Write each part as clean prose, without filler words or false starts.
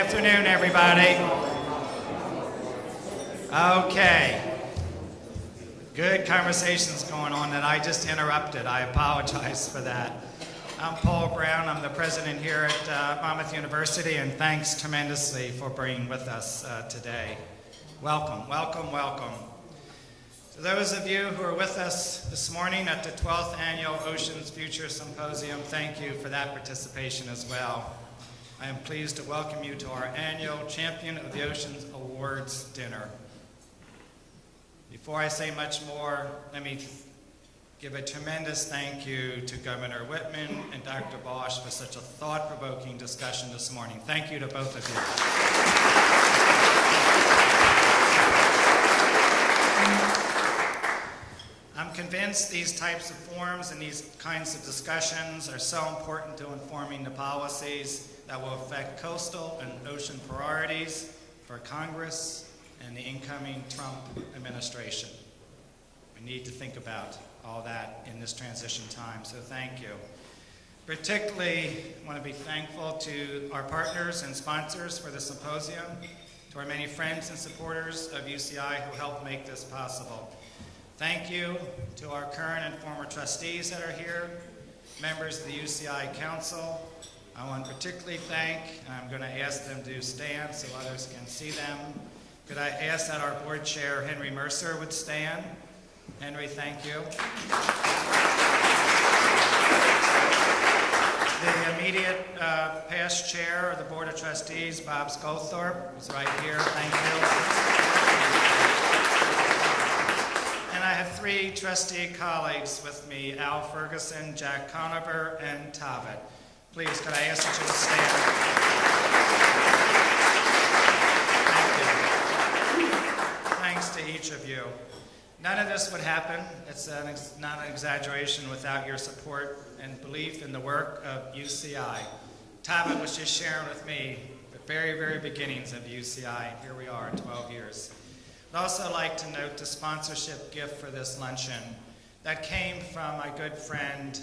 afternoon, everybody. Okay. Good conversations going on that I just interrupted. I apologize for that. I'm Paul Brown. I'm the president here at Monmouth University, and thanks tremendously for being with us today. Welcome, welcome, welcome. To those of you who are with us this morning at the 12th Annual Oceans Future Symposium, thank you for that participation as well. I am pleased to welcome you to our annual Champion of the Oceans Awards dinner. Before I say much more, let me give a tremendous thank you to Governor Whitman and Dr. Boesch for such a thought-provoking discussion this morning. Thank you to both of you. I'm convinced these types of forums and these kinds of discussions are so important to informing the policies that will affect coastal and ocean priorities for Congress and the incoming Trump administration. We need to think about all that in this transition time, so thank you. Particularly, I want to be thankful to our partners and sponsors for the symposium, to our many friends and supporters of UCI who helped make this possible. Thank you to our current and former trustees that are here, members of the UCI Council. I want to particularly thank, and I'm going to ask them to stand so others can see them. Could I ask that our board chair, Henry Mercer, would stand? Henry, thank you. The immediate past chair of the Board of Trustees, Bob Sculthorpe, is right here. Thank you. And I have three trustee colleagues with me, Al Ferguson, Jack Conover, and Todd. Please, could I ask that you to stand? Thank you. Thanks to each of you. None of this would happen, it's not an exaggeration, without your support and belief in the work of UCI. Todd was just sharing with me the very, very beginnings of UCI. Here we are, 12 years. I'd also like to note the sponsorship gift for this luncheon that came from my good friend,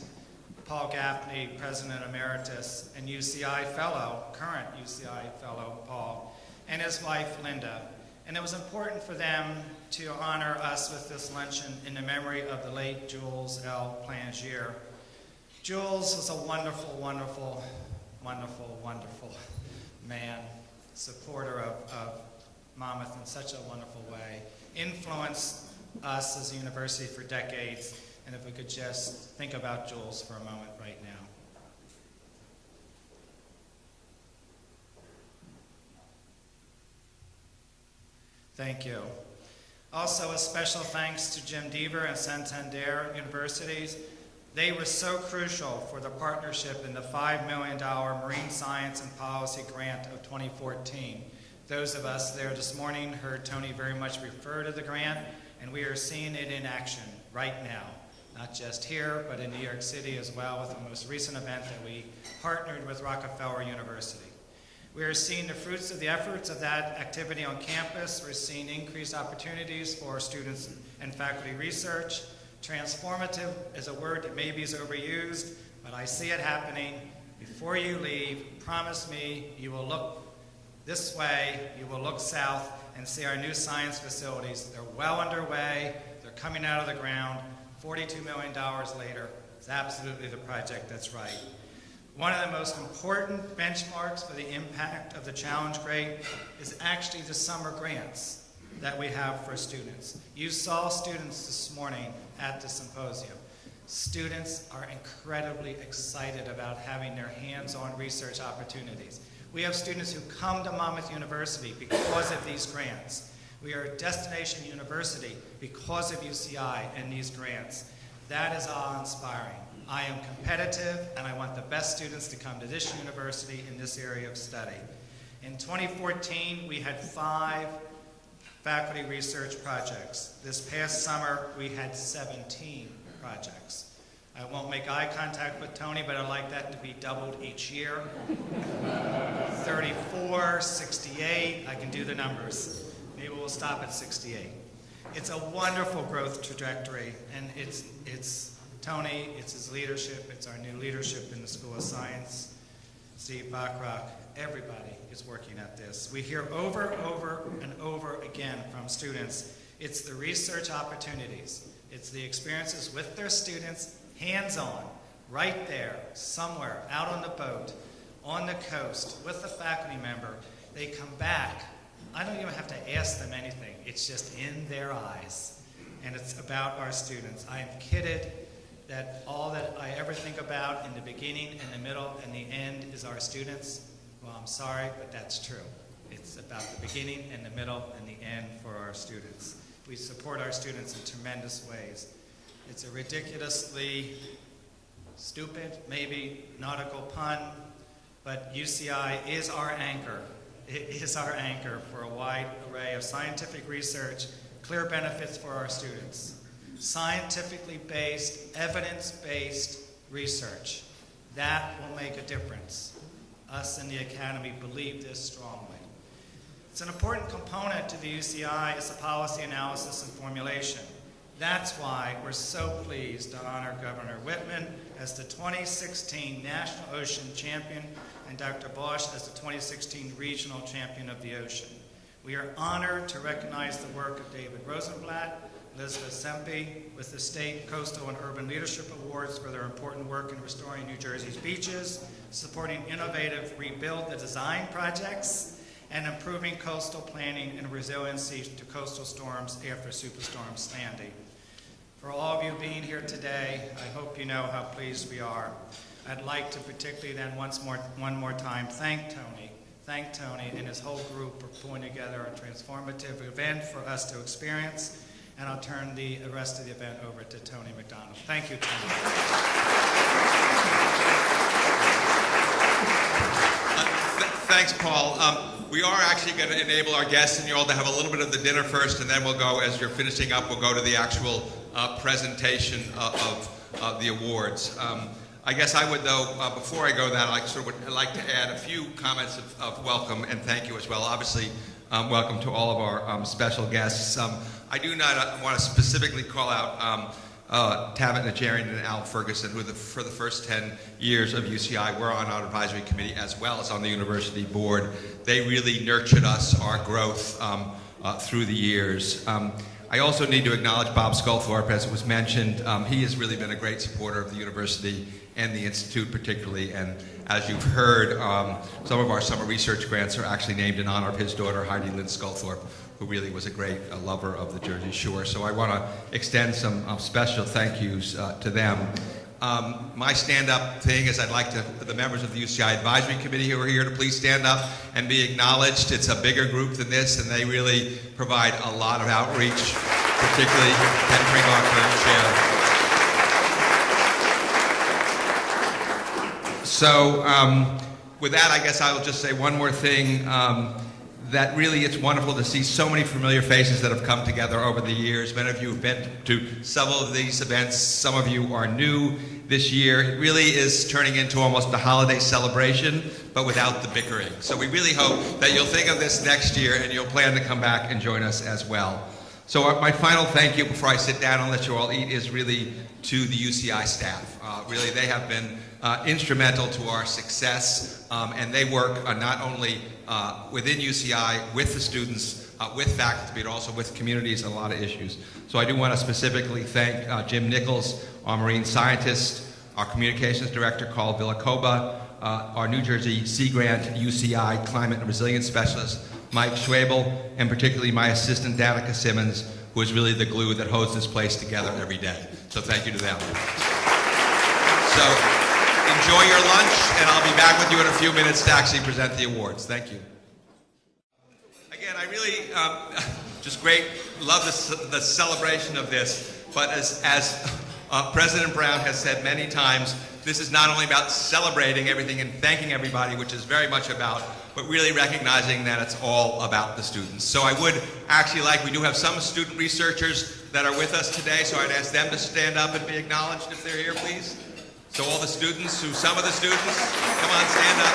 Paul Gaffney, President Emeritus and UCI Fellow, current UCI Fellow Paul, and his wife Linda. And it was important for them to honor us with this luncheon in the memory of the late Jules L. Plangier. Jules was a wonderful, wonderful, wonderful, wonderful man, supporter of Monmouth in such a wonderful way, influenced us as a university for decades. And if we could just think about Jules for a moment right now. Thank you. Also, a special thanks to Jim Deaver and Santander Universities. They were so crucial for the partnership in the $5 million Marine Science and Policy Grant of 2014. Those of us there this morning heard Tony very much refer to the grant, and we are seeing it in action right now. Not just here, but in New York City as well, with the most recent event that we partnered with Rockefeller University. We are seeing the fruits of the efforts of that activity on campus. We're seeing increased opportunities for students and faculty research. Transformative is a word that maybe is overused, but I see it happening. Before you leave, promise me you will look this way, you will look south and see our new science facilities. They're well underway, they're coming out of the ground. $42 million later, it's absolutely the project that's right. One of the most important benchmarks for the impact of the Challenge Grant is actually the summer grants that we have for students. You saw students this morning at the symposium. Students are incredibly excited about having their hands-on research opportunities. We have students who come to Monmouth University because of these grants. We are a destination university because of UCI and these grants. That is awe-inspiring. I am competitive, and I want the best students to come to this university in this area of study. In 2014, we had 5 faculty research projects. This past summer, we had 17 projects. I won't make eye contact with Tony, but I'd like that to be doubled each year. 34, 68, I can do the numbers. Maybe we'll stop at 68. It's a wonderful growth trajectory, and it's Tony, it's his leadership, it's our new leadership in the School of Science, Steve Bachrach, everybody is working at this. We hear over and over again from students, it's the research opportunities. It's the experiences with their students, hands-on, right there, somewhere, out on the boat, on the coast, with a faculty member. They come back. I don't even have to ask them anything. It's just in their eyes. And it's about our students. I am kidded that all that I ever think about in the beginning, in the middle, and the end is our students. Well, I'm sorry, but that's true. It's about the beginning and the middle and the end for our students. We support our students in tremendous ways. It's a ridiculously stupid, maybe nautical pun, but UCI is our anchor. It is our anchor for a wide array of scientific research, clear benefits for our students. Scientifically based, evidence-based research. That will make a difference. Us in the Academy believe this strongly. It's an important component to the UCI is the policy analysis and formulation. That's why we're so pleased to honor Governor Whitman as the 2016 National Ocean Champion and Dr. Boesch as the 2016 Regional Champion of the Ocean. We are honored to recognize the work of David Rosenblatt, Elizabeth Semple, with the State Coastal and Urban Leadership Awards for their important work in restoring New Jersey's beaches, supporting innovative Rebuild the Design projects, and improving coastal planning and resiliency to coastal storms after Superstorm Sandy. For all of you being here today, I hope you know how pleased we are. I'd like to particularly then one more time thank Tony and his whole group for pulling together a transformative event for us to experience. And I'll turn the rest of the event over to Tony McDonald. Thank you, Tony. Thanks, Paul. We are actually going to enable our guests and you all to have a little bit of the dinner first, and then we'll go, as you're finishing up, we'll go to the actual presentation of the awards. I guess I would, though, before I go that, I'd like to add a few comments of welcome and thank you as well. Obviously, welcome to all of our special guests. I do not want to specifically call out Tabit Najarian and Al Ferguson, who for the first 10 years of UCI were on our advisory committee as well as on the university board. They really nurtured us, our growth through the years. I also need to acknowledge Bob Sculthorpe, as was mentioned. He has really been a great supporter of the university and the institute particularly, and as you've heard, some of our summer research grants are actually named in honor of his daughter, Heidi Lynn Sculthorpe, who really was a great lover of the Jersey Shore. So I want to extend some special thank yous to them. My stand-up thing is I'd like the members of the UCI Advisory Committee who are here to please stand up and be acknowledged. It's a bigger group than this, and they really provide a lot of outreach, particularly Ken Kringocker, Chair. So with that, I guess I will just say one more thing. That really it's wonderful to see so many familiar faces that have come together over the years. Many of you have been to several of these events. Some of you are new this year. It really is turning into almost a holiday celebration, but without the bickering. So we really hope that you'll think of this next year and you'll plan to come back and join us as well. So my final thank you before I sit down and let you all eat is really to the UCI staff. Really, they have been instrumental to our success, and they work not only within UCI, with the students, with faculty, but also with communities on a lot of issues. So I do want to specifically thank Jim Nichols, our marine scientist, our communications director, Carl Villacoba, our New Jersey Sea Grant UCI Climate and Resilience Specialist, Mike Schwabel, and particularly my assistant, Danica Simmons, who is really the glue that holds this place together every day. So thank you to them. So enjoy your lunch, and I'll be back with you in a few minutes to actually present the awards. Thank you. Again, I really just great, love the celebration of this, but as President Brown has said many times, this is not only about celebrating everything and thanking everybody, which is very much about, but really recognizing that it's all about the students. So I would actually we do have some student researchers that are with us today, so I'd ask them to stand up and be acknowledged if they're here, please. So all the students, some of the students, come on, stand up.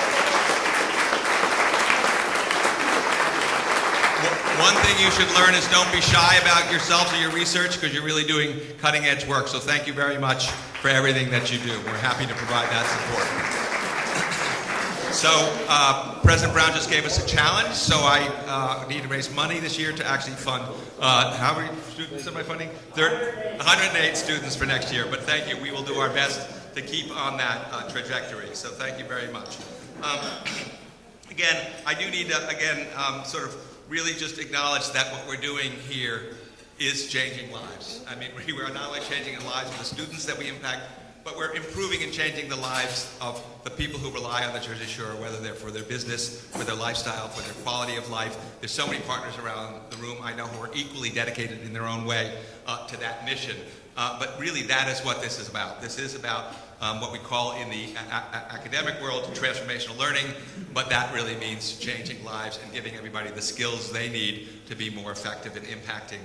One thing you should learn is don't be shy about yourselves or your research, because you're really doing cutting edge work. So thank you very much for everything that you do. We're happy to provide that support. So President Brown just gave us a challenge, so I need to raise money this year to actually fund, how many students am I funding? 108 students for next year, but thank you. We will do our best to keep on that trajectory, so thank you very much. Again, I do need to, sort of really just acknowledge that what we're doing here is changing lives. I mean, we are not only changing the lives of the students that we impact, but we're improving and changing the lives of the people who rely on the Jersey Shore, whether they're for their business, for their lifestyle, for their quality of life. There's so many partners around the room I know who are equally dedicated in their own way to that mission. But really, that is what this is about. This is about what we call in the academic world transformational learning, but that really means changing lives and giving everybody the skills they need to be more effective in impacting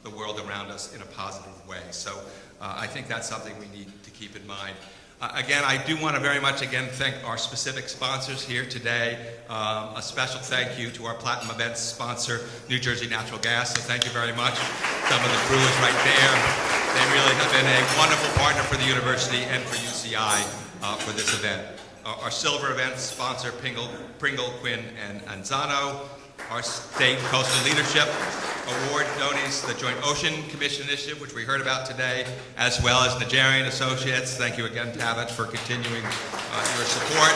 the world around us in a positive way. So I think that's something we need to keep in mind. Again, I do want to very much thank our specific sponsors here today. A special thank you to our Platinum Events sponsor, New Jersey Natural Gas, so thank you very much. Some of the crew is right there. They really have been a wonderful partner for the university and for UCI for this event. Our Silver Events sponsor, Pringle, Quinn, and Anzano. Our State Coastal Leadership Award donees, the Joint Ocean Commission Initiative, which we heard about today, as well as Nigerian Associates. Thank you again, Tabitha, for continuing your support.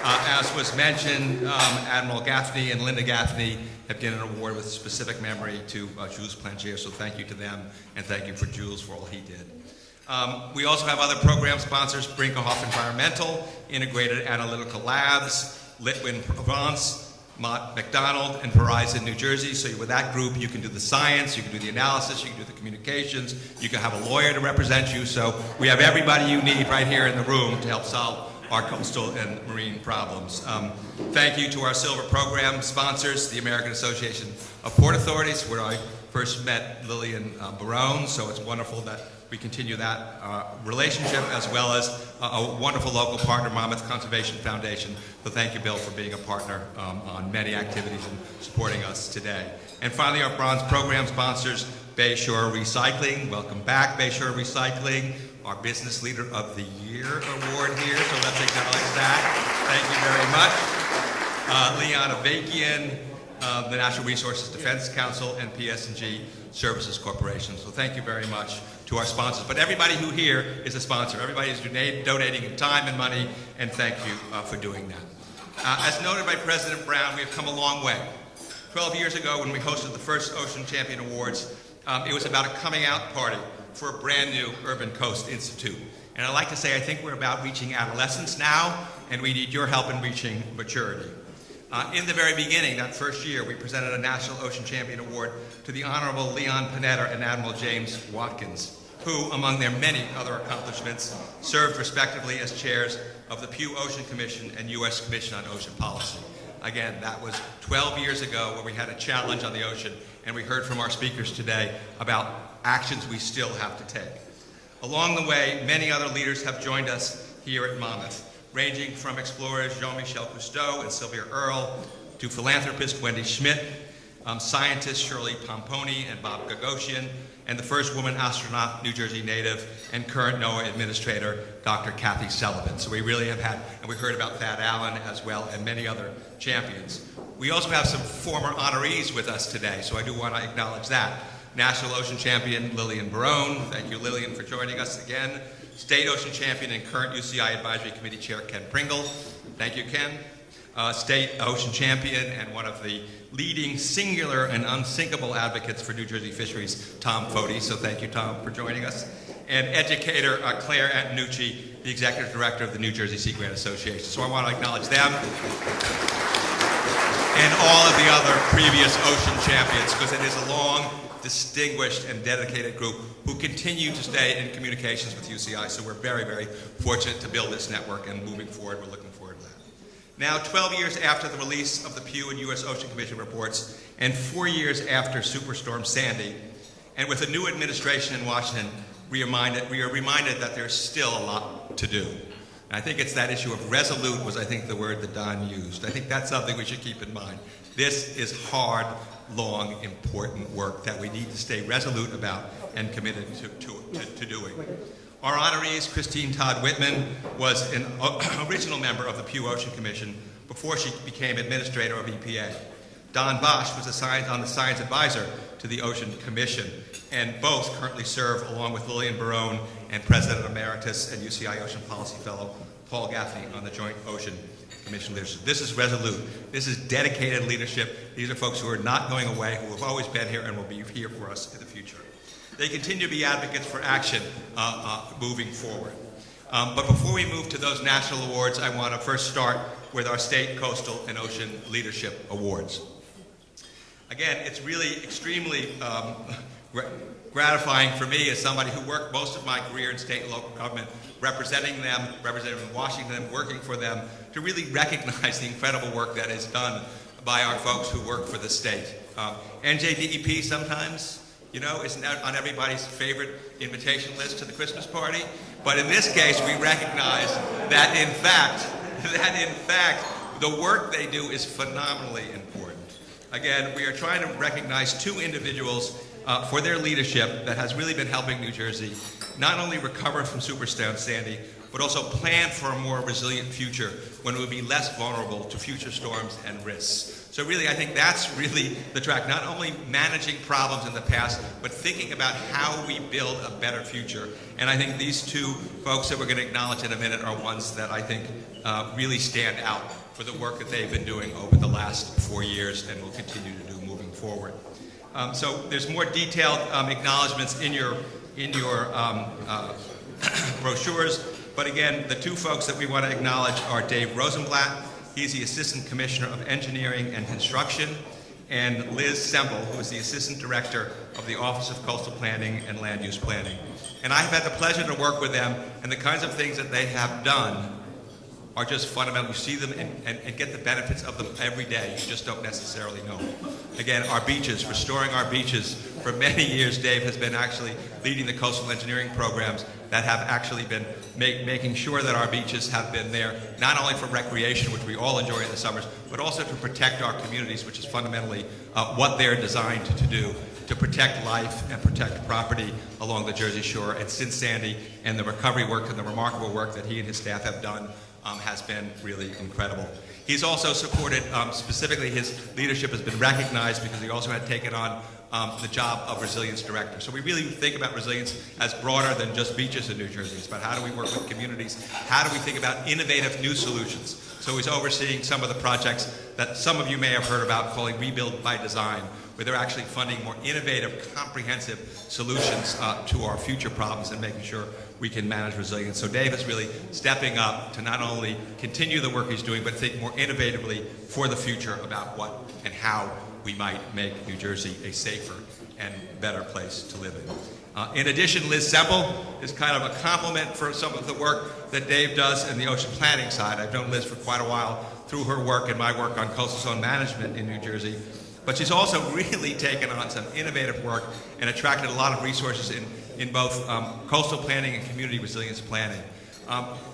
As was mentioned, Admiral Gaffney and Linda Gaffney have given an award with specific memory to Jules Plangier, so thank you to them, and thank you for Jules for all he did. We also have other program sponsors, Brinkerhoff Environmental, Integrated Analytical Labs, Litwin Provence, Mott McDonald, and Verizon New Jersey. So with that group, you can do the science, you can do the analysis, you can do the communications, you can have a lawyer to represent you. So we have everybody you need right here in the room to help solve our coastal and marine problems. Thank you to our Silver Program sponsors, the American Association of Port Authorities, where I first met Lillian Barone, so it's wonderful that we continue that relationship, as well as a wonderful local partner, Monmouth Conservation Foundation. So thank you, Bill, for being a partner on many activities and supporting us today. And finally, our bronze program sponsors, Bayshore Recycling. Welcome back, Bayshore Recycling. Our Business Leader of the Year award here, so let's acknowledge that. Thank you very much. Leon Avakian, the Natural Resources Defense Council, and PS&G Services Corporation. So thank you very much to our sponsors. But everybody who here is a sponsor. Everybody is donating in time and money, and thank you for doing that. As noted by President Brown, we have come a long way. 12 years ago, when we hosted the first Ocean Champion Awards, it was about a coming out party for a brand new Urban Coast Institute. And I'd like to say I think we're about reaching adolescence now, and we need your help in reaching maturity. In the very beginning, that first year, we presented a National Ocean Champion Award to the Honorable Leon Panetta and Admiral James Watkins, who, among their many other accomplishments, served respectively as chairs of the Pew Ocean Commission and U.S. Commission on Ocean Policy. Again, that was 12 years ago where we had a challenge on the ocean, and we heard from our speakers today about actions we still have to take. Along the way, many other leaders have joined us here at Monmouth, ranging from explorers Jean-Michel Cousteau and Sylvia Earle to philanthropist Wendy Schmidt, scientists Shirley Pomponi and Bob Gagosian, and the first woman astronaut, New Jersey native, and current NOAA administrator, Dr. Kathy Sullivan. So we really have had, and we heard about Thad Allen as well, and many other champions. We also have some former honorees with us today, so I do want to acknowledge that. National Ocean Champion Lillian Barone, thank you Lillian for joining us again. State Ocean Champion and current UCI Advisory Committee Chair Ken Pringle, thank you Ken. State Ocean Champion and one of the leading singular and unsinkable advocates for New Jersey fisheries, Tom Foti, so thank you Tom for joining us. And educator Claire Antonucci, the Executive Director of the New Jersey Sea Grant Association. So I want to acknowledge them and all of the other previous ocean champions, because it is a long, distinguished, and dedicated group who continue to stay in communications with UCI. So we're very, very fortunate to build this network, and moving forward, we're looking forward to that. Now, 12 years after the release of the Pew and U.S. Ocean Commission reports, and 4 years after Superstorm Sandy, and with a new administration in Washington, we are reminded that there's still a lot to do. And I think it's that issue of resolute was, I think, the word that Don used. I think that's something we should keep in mind. This is hard, long, important work that we need to stay resolute about and committed to doing. Our honorees, Christine Todd Whitman, was an original member of the Pew Ocean Commission before she became administrator of EPA. Don Boesch was assigned on the science advisor to the Ocean Commission, and both currently serve along with Lillian Barone and President Emeritus and UCI Ocean Policy Fellow Paul Gaffney on the Joint Ocean Commission leadership. This is resolute. This is dedicated leadership. These are folks who are not going away, who have always been here and will be here for us in the future. They continue to be advocates for action moving forward. But before we move to those national awards, I want to first start with our state, coastal, and ocean leadership awards. Again, it's really extremely gratifying for me as somebody who worked most of my career in state and local government, representing them in Washington, working for them, to really recognize the incredible work that is done by our folks who work for the state. NJDEP sometimes, you know, isn't on everybody's favorite invitation list to the Christmas party, but in this case, we recognize that in fact, the work they do is phenomenally important. Again, we are trying to recognize two individuals for their leadership that has really been helping New Jersey not only recover from Superstorm Sandy, but also plan for a more resilient future when it would be less vulnerable to future storms and risks. So really, I think that's really the track, not only managing problems in the past, but thinking about how we build a better future. And I think these two folks that we're going to acknowledge in a minute are ones that I think really stand out for the work that they've been doing over the last 4 years and will continue to do moving forward. So there's more detailed acknowledgments in your brochures. But again, the two folks that we want to acknowledge are Dave Rosenblatt. He's the Assistant Commissioner of Engineering and Construction, and Liz Semple, who is the Assistant Director of the Office of Coastal Planning and Land Use Planning. And I've had the pleasure to work with them, and the kinds of things that they have done are just fundamental. You see them and get the benefits of them every day. You just don't necessarily know. Again, our beaches, restoring our beaches. For many years, Dave has been actually leading the coastal engineering programs that have actually been making sure that our beaches have been there, not only for recreation, which we all enjoy in the summers, but also to protect our communities, which is fundamentally what they're designed to do, to protect life and protect property along the Jersey Shore. And since Sandy, and the recovery work and the remarkable work that he and his staff have done has been really incredible. He's also supported, specifically his leadership has been recognized because he also had taken on the job of Resilience Director. So we really think about resilience as broader than just beaches in New Jersey. It's about how do we work with communities, how do we think about innovative new solutions. So he's overseeing some of the projects that some of you may have heard about calling Rebuild by Design, where they're actually funding more innovative, comprehensive solutions to our future problems and making sure we can manage resilience. So Dave is really stepping up to not only continue the work he's doing, but think more innovatively for the future about what and how we might make New Jersey a safer and better place to live in. In addition, Liz Semple is kind of a compliment for some of the work that Dave does in the ocean planning side. I've known Liz for quite a while through her work and my work on coastal zone management in New Jersey. But she's also really taken on some innovative work and attracted a lot of resources in both coastal planning and community resilience planning.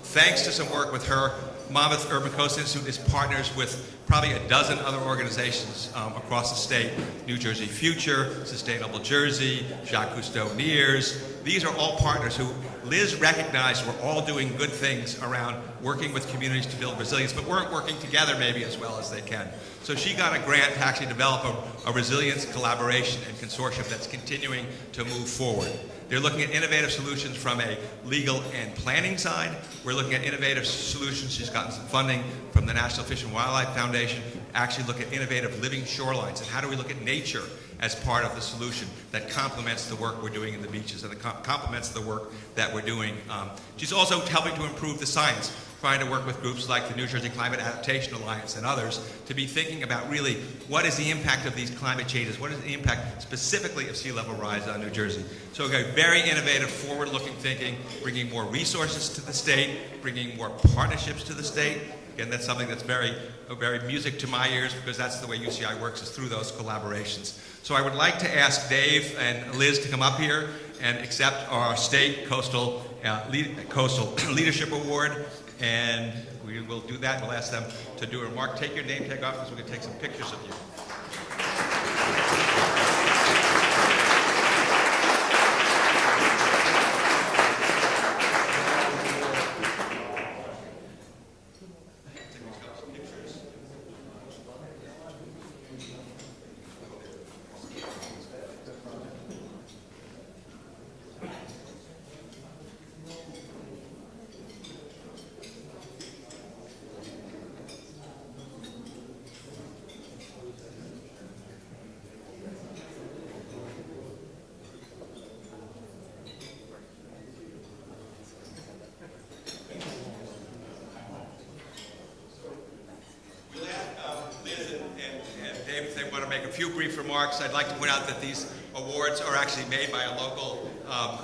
Thanks to some work with her, Monmouth Urban Coast Institute is partners with probably a dozen other organizations across the state. New Jersey Future, Sustainable Jersey, Jacques Cousteau NEARS. These are all partners who Liz recognized were all doing good things around working with communities to build resilience, but weren't working together maybe as well as they can. So she got a grant to actually develop a resilience collaboration and consortium that's continuing to move forward. They're looking at innovative solutions from a legal and planning side. We're looking at innovative solutions. She's gotten some funding from the National Fish and Wildlife Foundation to actually look at innovative living shorelines and how do we look at nature as part of the solution that complements the work we're doing in the beaches and complements the work that we're doing. She's also helping to improve the science, trying to work with groups like the New Jersey Climate Adaptation Alliance and others to be thinking about really what is the impact of these climate changes, what is the impact specifically of sea level rise on New Jersey. So again, very innovative, forward-looking thinking, bringing more resources to the state, bringing more partnerships to the state. Again, that's something that's very music to my ears because that's the way UCI works, is through those collaborations. So I would like to ask Dave and Liz to come up here and accept our state coastal leadership award. And we will do that. We'll ask them to do a remark. Take your name tag off because we can take some pictures of you. few brief remarks. I'd like to point out that these awards are actually made by a local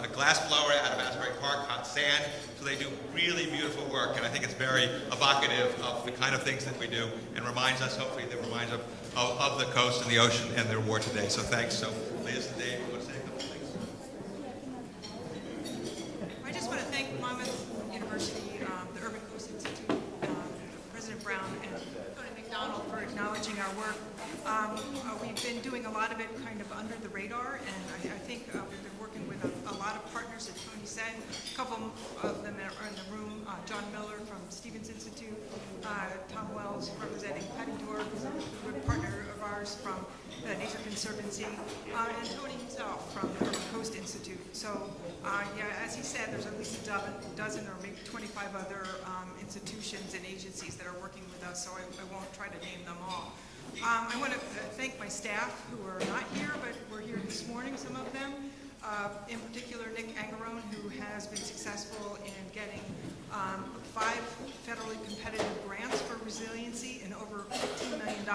a glass blower out of Asbury Park, Hot Sand. So they do really beautiful work, and I think it's very evocative of the kind of things that we do, and reminds us, hopefully, that reminds of the coast and the ocean and their award today. So thanks. So, Liz and Dave, you want to say a couple things? I just want to thank Monmouth University, the Urban Coast Institute, President Brown, and Tony McDonald for acknowledging our work. We've been doing a lot of it kind of under the radar, and I think we've been working with a lot of partners, as Tony said. A couple of them are in the room. John Miller from Stevens Institute, Tom Wells representing Pettigrew, who's a good partner of ours from the Nature Conservancy, and Tony himself from the Urban Coast Institute. So, yeah, as he said, there's at least a dozen or maybe 25 other institutions and agencies that are working with us, so I won't try to name them all. I want to thank my staff who are not here, but were here this morning, some of them. In particular, Nick Angarone, who has been successful in getting 5 federally competitive grants for resiliency and over $15 million,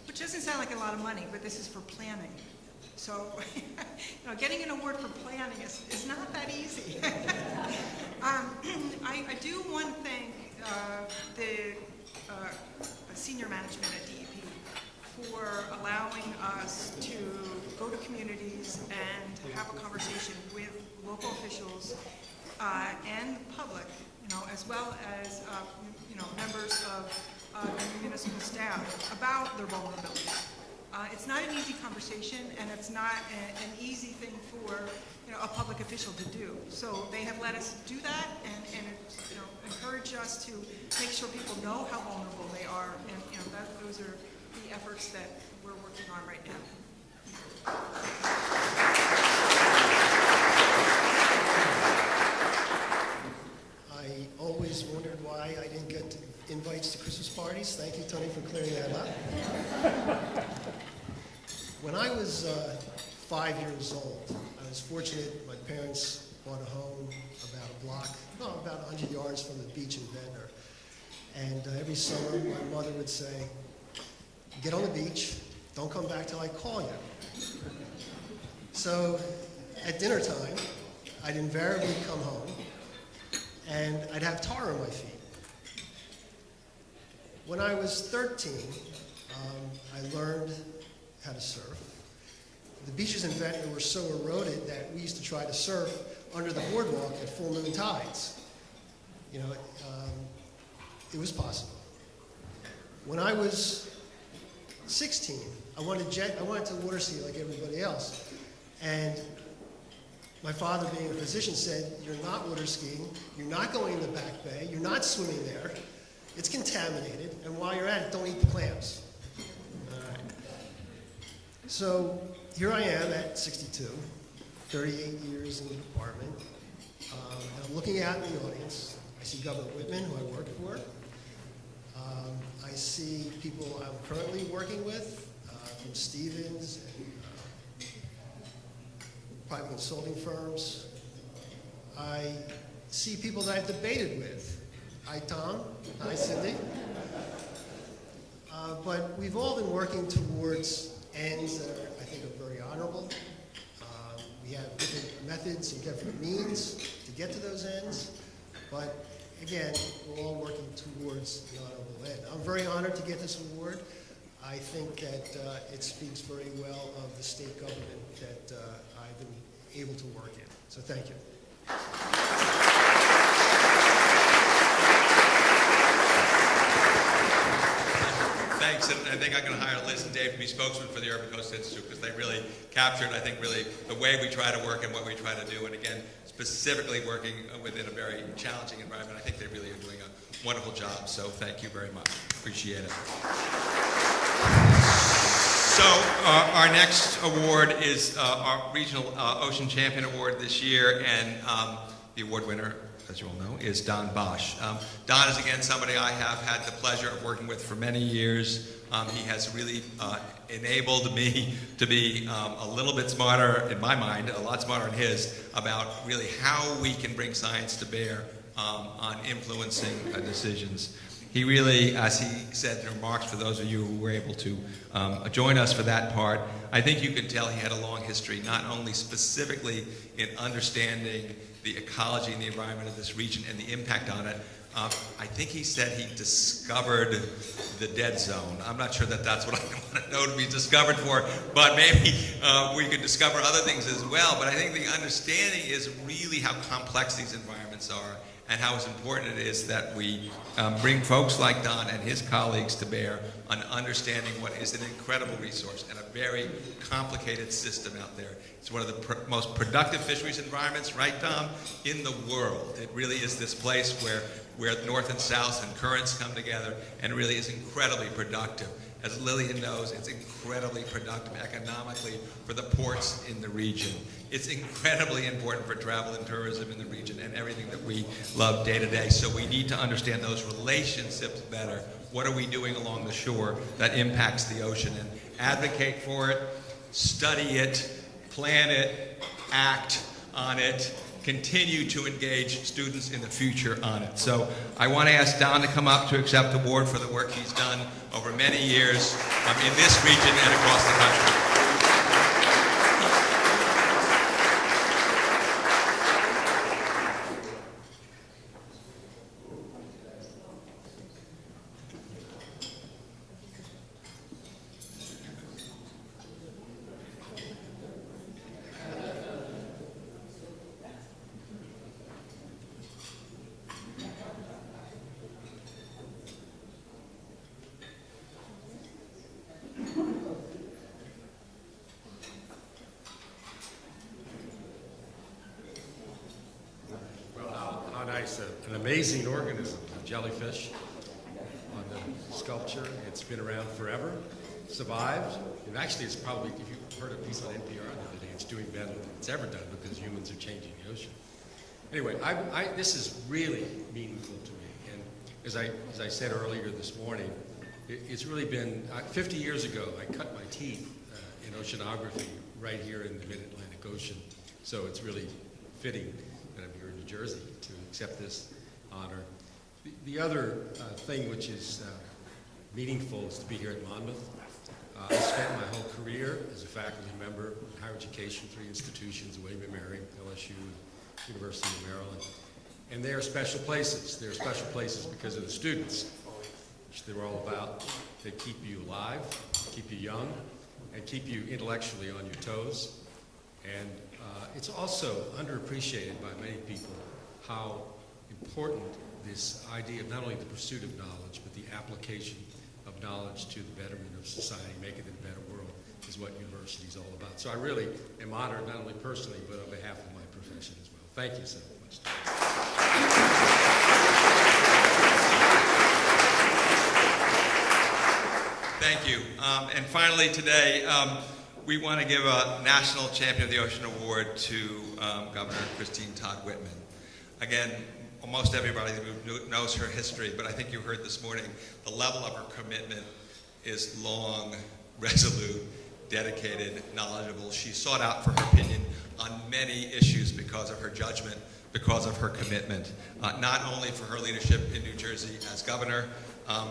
which doesn't sound like a lot of money, but this is for planning. So, getting an award for planning is not that easy. I do want to thank the senior management at DEP for allowing us to go to communities and have a conversation with local officials and the public, as well as members of the municipal staff about their vulnerability. It's not an easy conversation, and it's not an easy thing for a public official to do. So they have let us do that, and encourage us to make sure people know how vulnerable they are, and those are the efforts that we're working on right now. I always wondered why I didn't get invites to Christmas parties. Thank you, Tony, for clearing that up. When I was 5 years old, I was fortunate. My parents bought a home about 100 yards from the beach in Ventnor. And every summer, my mother would say, "Get on the beach, don't come back till I call you." So at dinner time, I'd invariably come home, and I'd have tar on my feet. When I was 13, I learned how to surf. The beaches in Ventnor were so eroded that we used to try to surf under the boardwalk at full moon tides. It was possible. When I was 16, I wanted to water ski like everybody else. And my father, being a physician, said, "You're not water skiing, you're not going in the back bay, you're not swimming there, it's contaminated, and while you're at it, don't eat the clams." All right. So here I am at 62, 38 years in the department, and I'm looking out in the audience. I see Governor Whitman, who I work for. I see people I'm currently working with from Stevens and private consulting firms. I see people that I've debated with. Hi, Tom. Hi, Cindy. But we've all been working towards ends that I think are very honorable. We have different methods and different means to get to those ends. But again, we're all working towards the honorable end. I'm very honored to get this award. I think that it speaks very well of the state government that I've been able to work in. So thank you. Thanks, and I think I'm going to hire Liz and Dave to be spokesmen for the Urban Coast Institute, because they really captured, I think, really the way we try to work and what we try to do, and again, specifically working within a very challenging environment. I think they really are doing a wonderful job, so thank you very much. Appreciate it. So our next award is our Regional Ocean Champion Award this year, and the award winner, as you all know, is Don Boesch. Don is, again, somebody I have had the pleasure of working with for many years. He has really enabled me to be a little bit smarter, in my mind, a lot smarter in his, about really how we can bring science to bear on influencing decisions. He really, as he said in remarks for those of you who were able to join us for that part, I think you can tell he had a long history, not only specifically in understanding the ecology and the environment of this region and the impact on it. I think he said he discovered the dead zone. I'm not sure that that's what I want to know to be discovered for, but maybe we could discover other things as well. But I think the understanding is really how complex these environments are and how important it is that we bring folks like Don and his colleagues to bear on understanding what is an incredible resource and a very complicated system out there. It's one of the most productive fisheries environments, right, Dom, in the world. It really is this place where north and south and currents come together and really is incredibly productive. As Lillian knows, it's incredibly productive economically for the ports in the region. It's incredibly important for travel and tourism in the region and everything that we love day to day. So we need to understand those relationships better. What are we doing along the shore that impacts the ocean? And advocate for it, study it, plan it, act on it, continue to engage students in the future on it. So I want to ask Don to come up to accept the award for the work he's done over many years in this region and across the country. An amazing organism, a jellyfish on the sculpture. It's been around forever, survived. And actually, it's probably, if you heard a piece on NPR the other day, it's doing better than it's ever done because humans are changing the ocean. Anyway, this is really meaningful to me. And as I said earlier this morning, it's really been, 50 years ago, I cut my teeth in oceanography right here in the mid-Atlantic Ocean. So it's really fitting that I'm here in New Jersey to accept this honor. The other thing which is meaningful is to be here at Monmouth. I spent my whole career as a faculty member in higher education, 3 institutions, William & Mary, LSU, University of Maryland. And they are special places. They're special places because of the students, which they're all about. They keep you alive, keep you young, and keep you intellectually on your toes. And it's also underappreciated by many people how important this idea of not only the pursuit of knowledge, but the application of knowledge to the betterment of society, make it a better world, is what university is all about. So I really am honored, not only personally, but on behalf of my profession as well. Thank you so much. Thank you. And finally today, we want to give a National Champion of the Ocean Award to Governor Christine Todd Whitman. Again, almost everybody knows her history, but I think you heard this morning, the level of her commitment is long, resolute, dedicated, knowledgeable. She sought out for her opinion on many issues because of her judgment, because of her commitment, not only for her leadership in New Jersey as governor.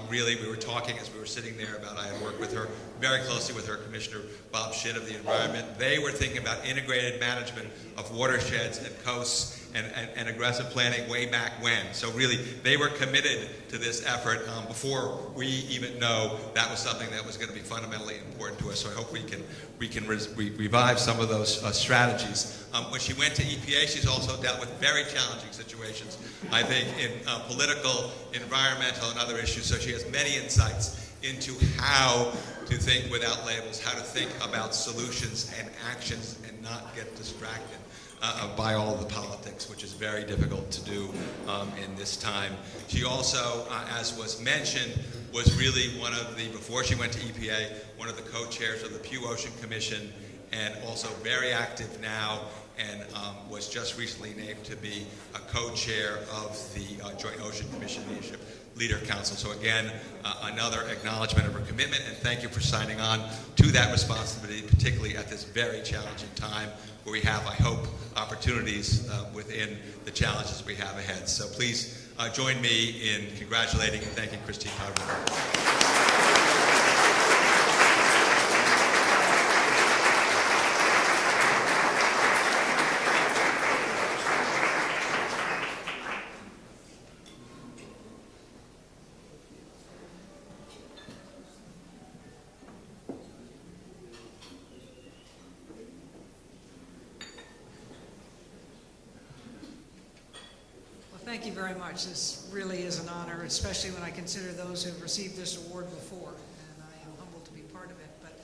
Really, we were talking as we were sitting there about, I had worked with her very closely with her Commissioner Bob Schitt of the Environment. They were thinking about integrated management of watersheds and coasts and aggressive planning way back when. So really, they were committed to this effort before we even know that was something that was going to be fundamentally important to us. So I hope we can revive some of those strategies. When she went to EPA, she's also dealt with very challenging situations, I think, in political, environmental, and other issues. So she has many insights into how to think without labels, how to think about solutions and actions and not get distracted by all the politics, which is very difficult to do in this time. She also, as was mentioned, was really one of the, before she went to EPA, one of the co-chairs of the Pew Ocean Commission, and also very active now, and was just recently named to be a co-chair of the Joint Ocean Commission Leader Council. So again, another acknowledgement of her commitment, and thank you for signing on to that responsibility, particularly at this very challenging time where we have, I hope, opportunities within the challenges we have ahead. So please join me in congratulating and thanking Christine Todd. Thank you very much. This really is an honor, especially when I consider those who have received this award before, and I am humbled to be part of it. But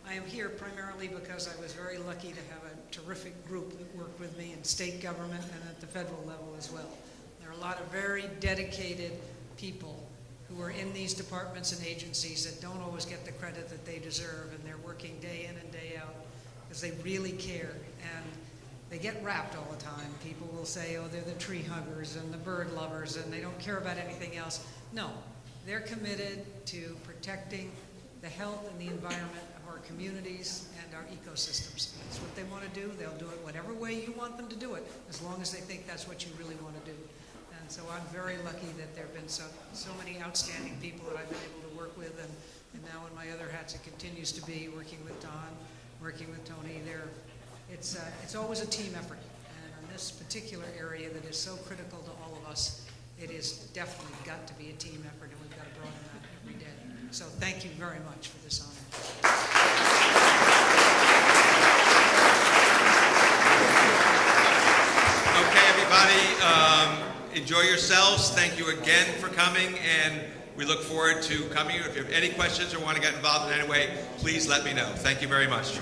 I am here primarily because I was very lucky to have a terrific group that worked with me in state government and at the federal level as well. There are a lot of very dedicated people who are in these departments and agencies that don't always get the credit that they deserve, and they're working day in and day out because they really care. And they get wrapped all the time. People will say, oh, they're the tree huggers and the bird lovers and they don't care about anything else. No, they're committed to protecting the health and the environment of our communities and our ecosystems. That's what they want to do. They'll do it whatever way you want them to do it, as long as they think that's what you really want to do. And so I'm very lucky that there have been so many outstanding people that I've been able to work with, and now in my other hats it continues to be working with Don, working with Tony. It's always a team effort, and in this particular area that is so critical to all of us, it is definitely got to be a team effort, and we've got to broaden that every day. So thank you very much for this honor. Okay, everybody, enjoy yourselves. Thank you again for coming, and we look forward to coming. If you have any questions or want to get involved in any way, please let me know. Thank you very much.